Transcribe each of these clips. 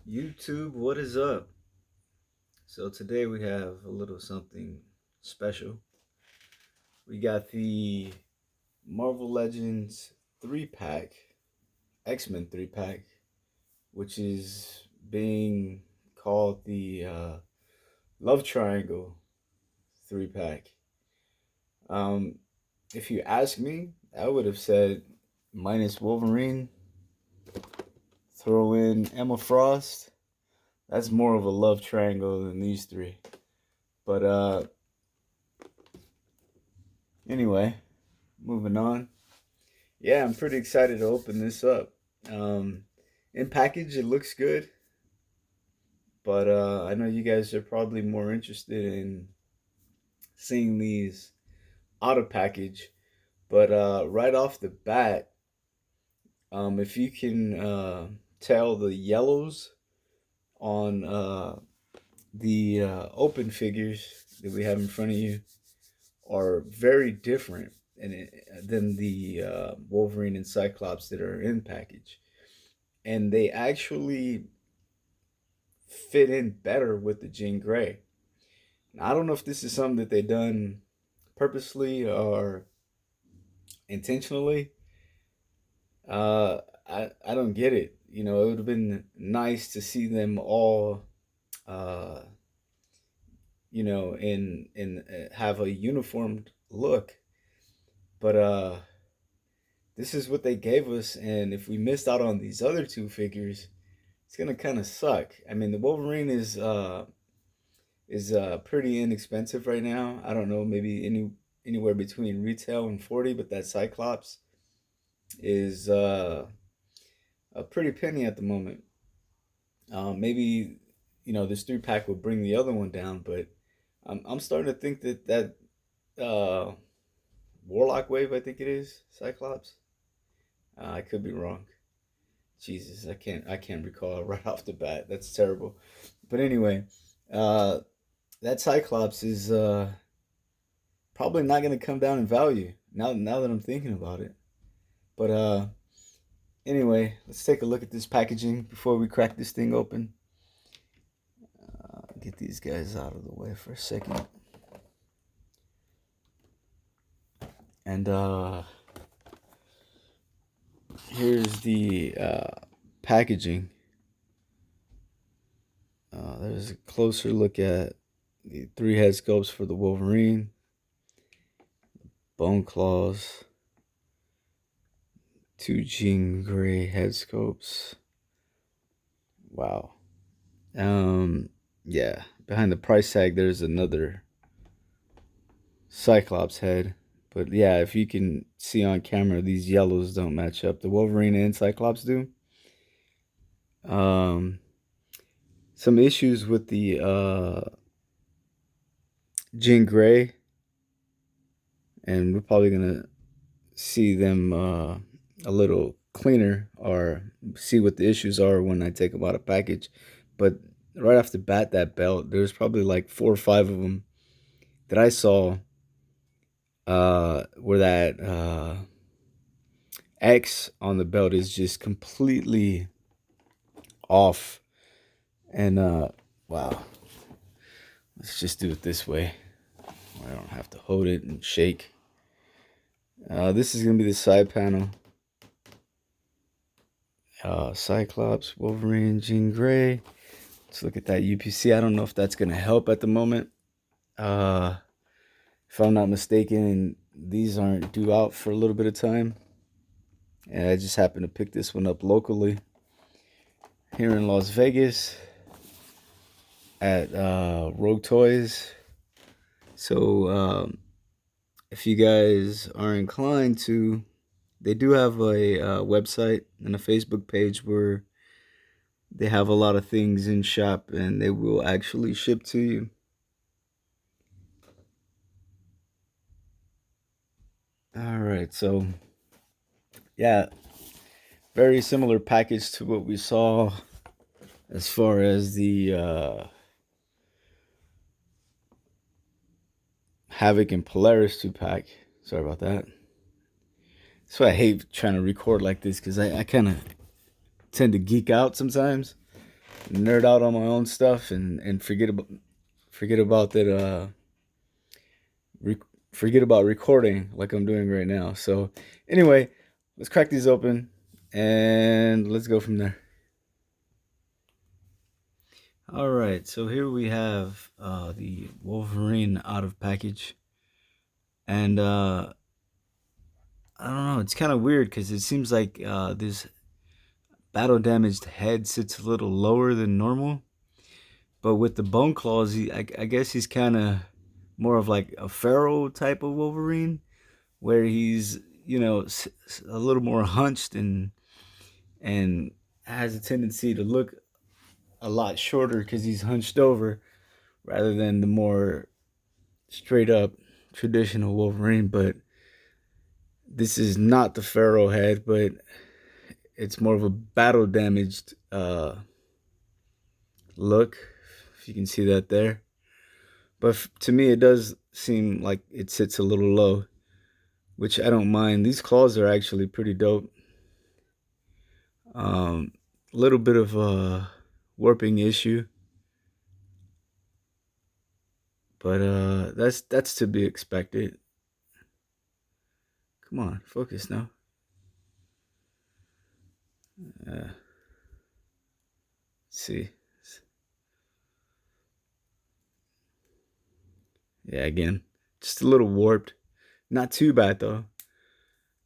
YouTube, what is up? So today we have a little something special. We got the Marvel Legends 3 pack, X-Men 3 pack, which is being called the Love Triangle 3 pack. Um, if you ask me, I would have said minus Wolverine, throw in Emma Frost. That's more of a love triangle than these three. But anyway, moving on. Yeah, I'm pretty excited to open this up. Um, in package, it looks good, but I know you guys are probably more interested in seeing these out of package. But right off the bat, if you can tell the yellows on the open figures that we have in front of you are very different than the Wolverine and Cyclops that are in package. And they actually fit in better with the Jean Grey. Now, I don't know if this is something that they done purposely or intentionally. I don't get it. It would have been nice to see them all, uh, in have a uniformed look. But this is what they gave us, and if we missed out on these other two figures, it's gonna kind of suck. I mean, the Wolverine is pretty inexpensive right now. I don't know, maybe anywhere between retail and 40, but that Cyclops is a pretty penny at the moment. Maybe this 3 pack will bring the other one down, but I'm starting to think that uh, Warlock Wave, I think it is Cyclops. I could be wrong. Jesus, I can't recall right off the bat. That's terrible. But anyway, uh, that Cyclops is probably not going to come down in value now that I'm thinking about it. But anyway, let's take a look at this packaging before we crack this thing open. Get these guys out of the way for a second. And here's the packaging. There's a closer look at the 3 head sculpts for the Wolverine, bone claws, 2 Jean Grey head sculpts. Wow. Yeah. Behind the price tag, there's another Cyclops head. But yeah, if you can see on camera, these yellows don't match up. The Wolverine and Cyclops do. Um, some issues with the Jean Grey, and we're probably gonna see them a little cleaner or see what the issues are when I take them out of package. But right off the bat, that belt, there's probably like 4 or 5 of them that I saw where that X on the belt is just completely off. And wow, let's just do it this way. I don't have to hold it and shake. This is gonna be the side panel. Cyclops, Wolverine, Jean Grey. Let's look at that UPC. I don't know if that's gonna help at the moment. Uh, if I'm not mistaken, these aren't due out for a little bit of time. And I just happened to pick this one up locally here in Las Vegas at Rogue Toys. So if you guys are inclined to, they do have a website and a Facebook page where they have a lot of things in shop and they will actually ship to you. All right, so yeah, very similar package to what we saw as far as the Havoc and Polaris 2 pack. Sorry about that. That's why I hate trying to record like this because I kind of tend to geek out sometimes. nerd out on my own stuff and forget about that re- forget about recording like I'm doing right now. So anyway, let's crack these open and let's go from there. All right, so here we have the Wolverine out of package, and I don't know, it's kind of weird because it seems like this battle damaged head sits a little lower than normal, but with the bone claws, I guess he's kind of more of like a feral type of Wolverine, where he's a little more hunched and has a tendency to look a lot shorter because he's hunched over rather than the more straight up traditional Wolverine. But this is not the feral head, but it's more of a battle damaged look, if you can see that there. But to me, it does seem like it sits a little low, which I don't mind. These claws are actually pretty dope. A little bit of a warping issue, but that's to be expected. Come on, focus now. Let's see. Yeah, again, just a little warped. Not too bad though,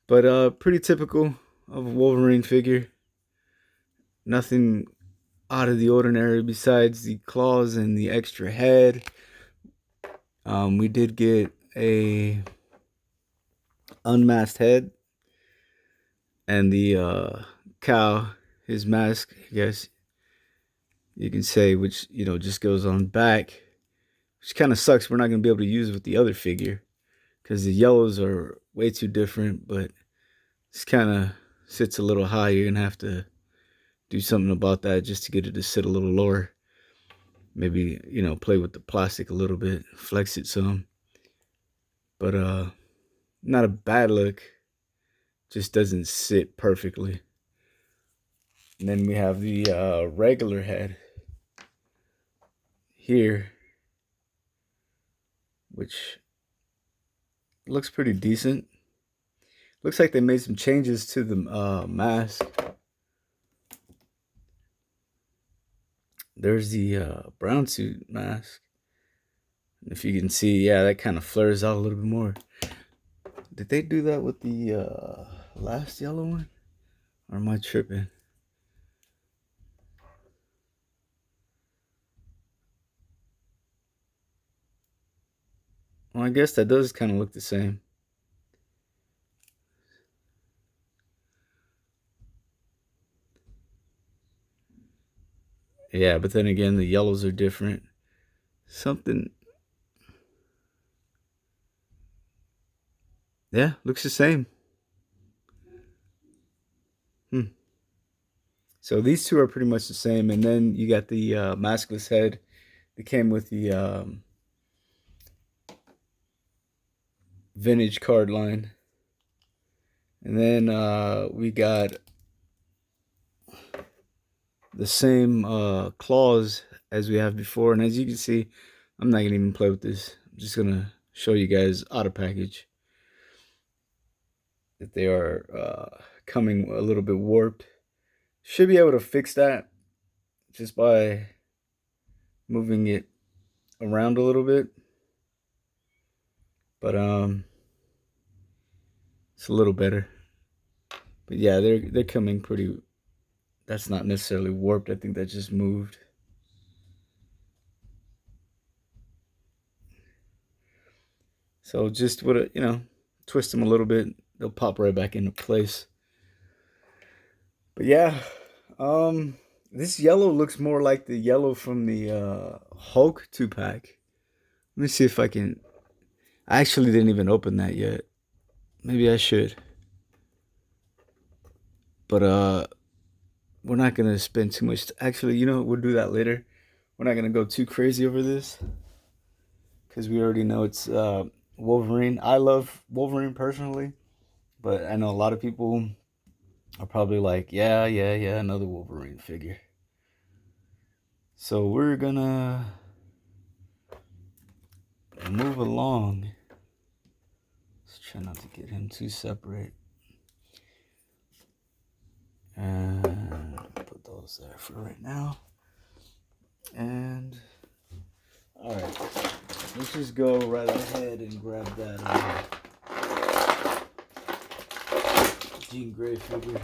but pretty typical of a Wolverine figure. Nothing out of the ordinary besides the claws and the extra head. We did get a unmasked head and the cow, his mask, I guess you can say, which just goes on back, which kind of sucks. We're not gonna be able to use it with the other figure because the yellows are way too different. But this kind of sits a little high. You're gonna have to do something about that just to get it to sit a little lower. Maybe play with the plastic a little bit, flex it some. But not a bad look. Just doesn't sit perfectly. And then we have the regular head here, which looks pretty decent. Looks like they made some changes to the mask. There's the brown suit mask. If you can see, yeah, that kind of flares out a little bit more. Did they do that with the last yellow one? Or am I tripping? Well, I guess that does kind of look the same. Yeah, but then again, the yellows are different. Something, yeah, looks the same. Hmm. So these two are pretty much the same, and then you got the maskless head that came with the vintage card line, and then we got the same claws as we have before. And as you can see, I'm not gonna even play with this. I'm just gonna show you guys out of package that they are coming a little bit warped. Should be able to fix that just by moving it around a little bit. But it's a little better. But yeah, they're coming pretty. That's not necessarily warped. I think that just moved. So just with a twist them a little bit, they'll pop right back into place. But yeah, this yellow looks more like the yellow from the Hulk 2-pack. Let me see if I can. I actually didn't even open that yet. Maybe I should. But we're not gonna spend too much. Actually, we'll do that later. We're not gonna go too crazy over this because we already know it's Wolverine. I love Wolverine personally, but I know a lot of people are probably like, yeah, another Wolverine figure. So we're gonna move along. Let's try not to get him too separate. And put those there for right now. And alright, let's just go right ahead and grab that Jean Grey figure.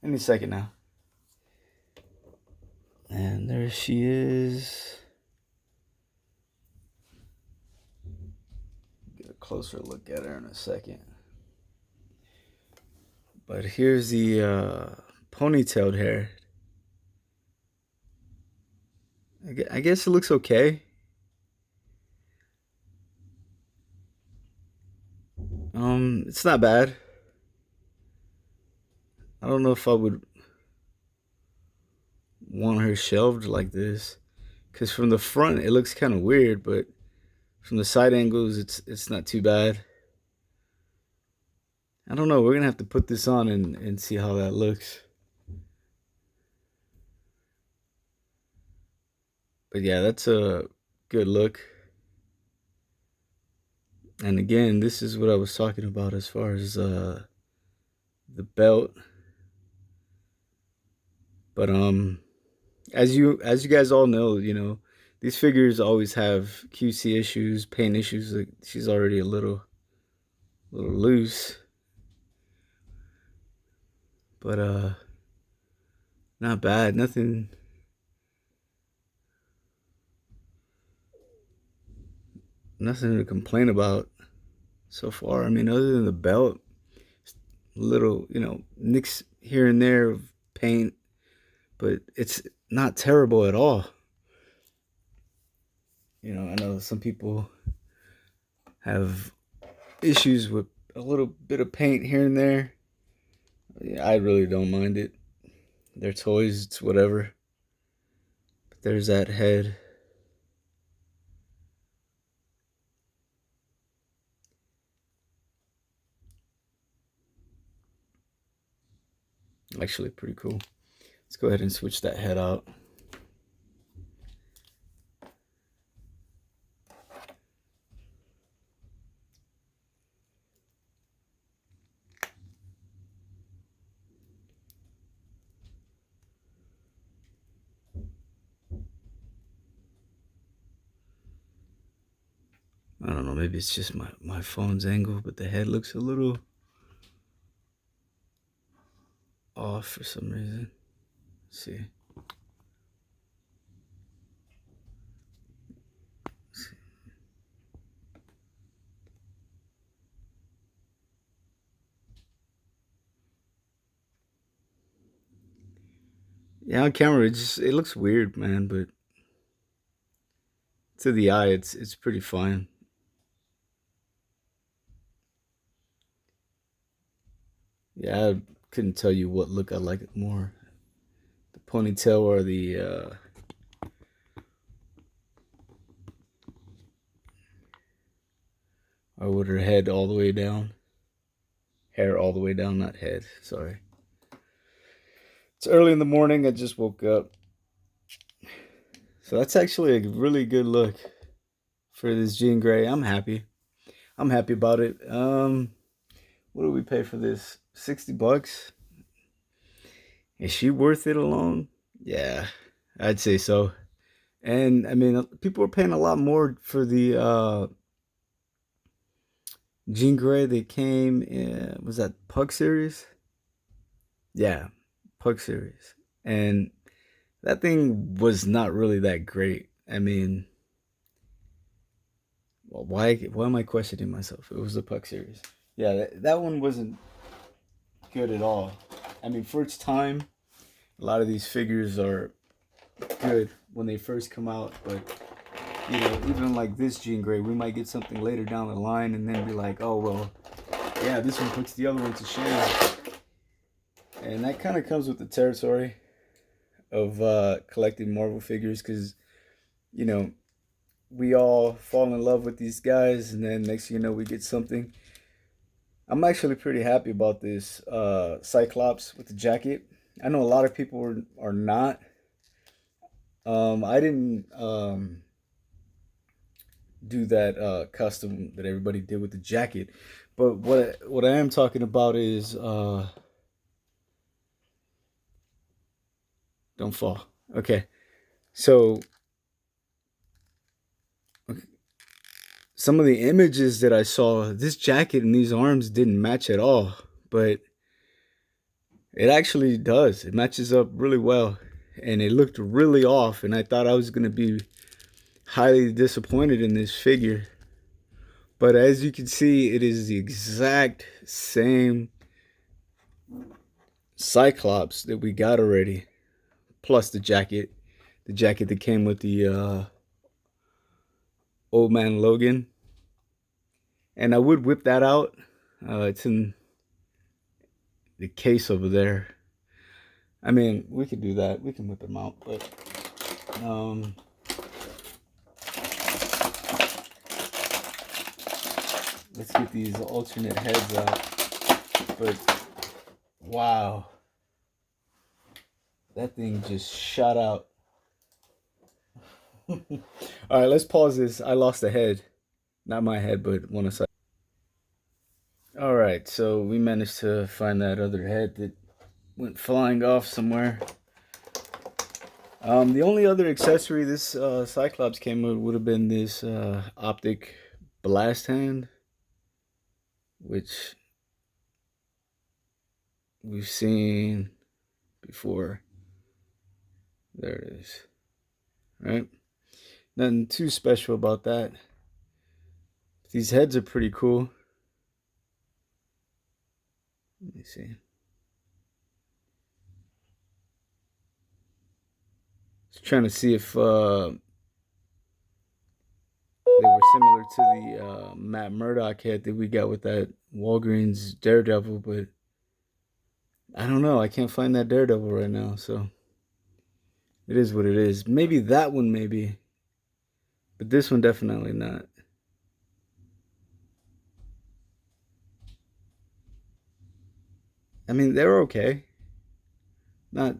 Any second now. And there she is. Get a closer look at her in a second. But here's the ponytailed hair. I guess it looks okay. It's not bad. I don't know if I would want her shelved like this, because from the front it looks kind of weird, but from the side angles it's not too bad. I don't know. We're gonna have to put this on and see how that looks. But yeah, that's a good look. And again, this is what I was talking about as far as the belt. But as you guys all know, you know, these figures always have QC issues, paint issues. Like, she's already a little loose. But not bad. Nothing to complain about so far. I mean, other than the belt, little, you know, nicks here and there of paint, but it's not terrible at all. You know, I know some people have issues with a little bit of paint here and there. Yeah, I really don't mind it. They're toys, it's whatever. But there's that head. Actually, pretty cool. Let's go ahead and switch that head out. I don't know, maybe it's just my phone's angle, but the head looks a little off for some reason. Let's see. Yeah, on camera it looks weird, man, but to the eye it's pretty fine. Yeah, I couldn't tell you what look I like it more. The ponytail or with her head all the way down. Hair all the way down, not head, sorry. It's early in the morning, I just woke up. So that's actually a really good look for this Jean Grey. I'm happy. I'm happy about it. What do we pay for this? $60? Is she worth it alone? Yeah, I'd say so. And I mean, people are paying a lot more for the Jean Grey that came in, was that Pug series? Yeah, Pug series. And that thing was not really that great. I mean, well, why am I questioning myself? It was the Puck series. Yeah, that one wasn't good at all. I mean, for its time, a lot of these figures are good when they first come out, but you know, even like this Jean Grey, we might get something later down the line and then be like, oh well, yeah, this one puts the other one to shame. And that kind of comes with the territory of collecting Marvel figures, because you know, we all fall in love with these guys, and then next thing you know, we get something. I'm actually pretty happy about this Cyclops with the jacket. I know a lot of people are not. I didn't do that custom that everybody did with the jacket, but what I am talking about is don't fall. Okay, so some of the images that I saw, this jacket and these arms didn't match at all, but it actually does. It matches up really well, and it looked really off, and I thought I was gonna be highly disappointed in this figure. But as you can see, it is the exact same Cyclops that we got already, plus the jacket that came with the Old Man Logan. And I would whip that out. It's in the case over there. I mean, we could do that. We can whip them out, but let's get these alternate heads out. But wow, that thing just shot out. All right, let's pause this. I lost a head. Not my head, but one aside. All right, so we managed to find that other head that went flying off somewhere. The only other accessory this Cyclops came with would have been this optic blast hand, which we've seen before. There it is. Right? Nothing too special about that. These heads are pretty cool. Let me see. Just trying to see if they were similar to the Matt Murdock head that we got with that Walgreens Daredevil, but I don't know. I can't find that Daredevil right now, so it is what it is. Maybe that one, maybe, but this one definitely not. I mean, they're okay. Not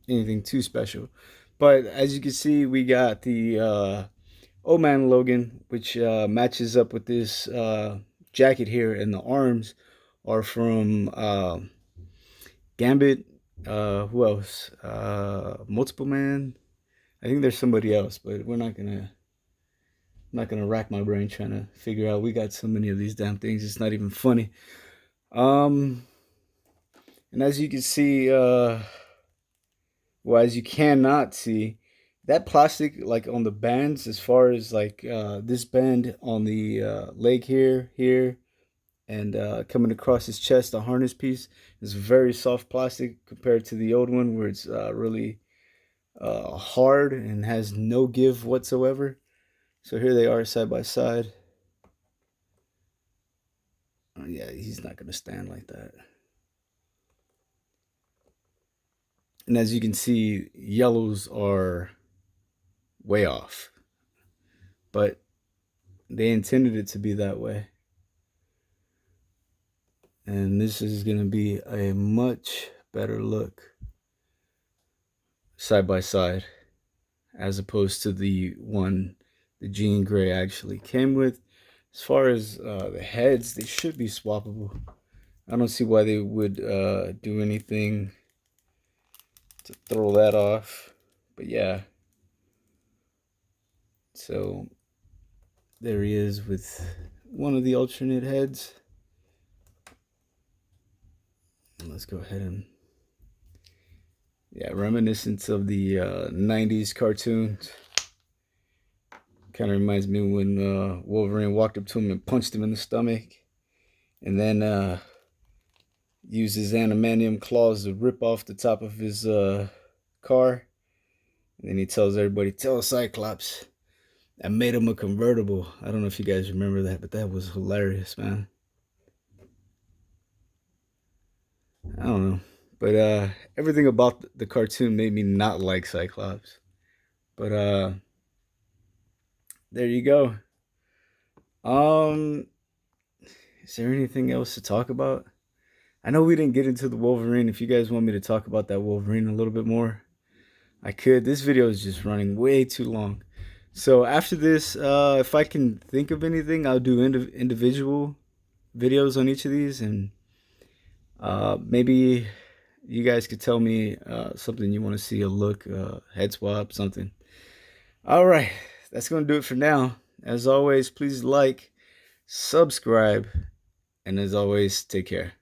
anything too special. But as you can see, we got the Old Man Logan, which matches up with this jacket here, and the arms are from Gambit. Who else? Multiple Man. I think there's somebody else, but I'm not gonna rack my brain trying to figure out. We got so many of these damn things. It's not even funny. Um, and as you can see, well, as you cannot see, that plastic, like on the bands, as far as like this band on the leg here, and coming across his chest, the harness piece is very soft plastic compared to the old one where it's really hard and has no give whatsoever. So here they are side by side. Oh, yeah, he's not gonna stand like that. And as you can see, yellows are way off, but they intended it to be that way. And this is going to be a much better look side by side as opposed to the one the Jean Grey actually came with. As far as the heads, they should be swappable. I don't see why they would do anything to throw that off. But yeah. So there he is with one of the alternate heads. Let's go ahead and, yeah, reminiscence of the 90s cartoons. Kind of reminds me when Wolverine walked up to him and punched him in the stomach, and then used his adamantium claws to rip off the top of his car. And then he tells everybody, "Tell Cyclops I made him a convertible." I don't know if you guys remember that, but that was hilarious, man. I don't know. But everything about the cartoon made me not like Cyclops. But there you go. Um, is there anything else to talk about? I know we didn't get into the Wolverine. If you guys want me to talk about that Wolverine a little bit more, I could. This video is just running way too long. So after this, if I can think of anything, I'll do individual videos on each of these, and maybe you guys could tell me something you want to see, a look, head swap, something. All right, that's going to do it for now. As always, please like, subscribe, and as always, take care.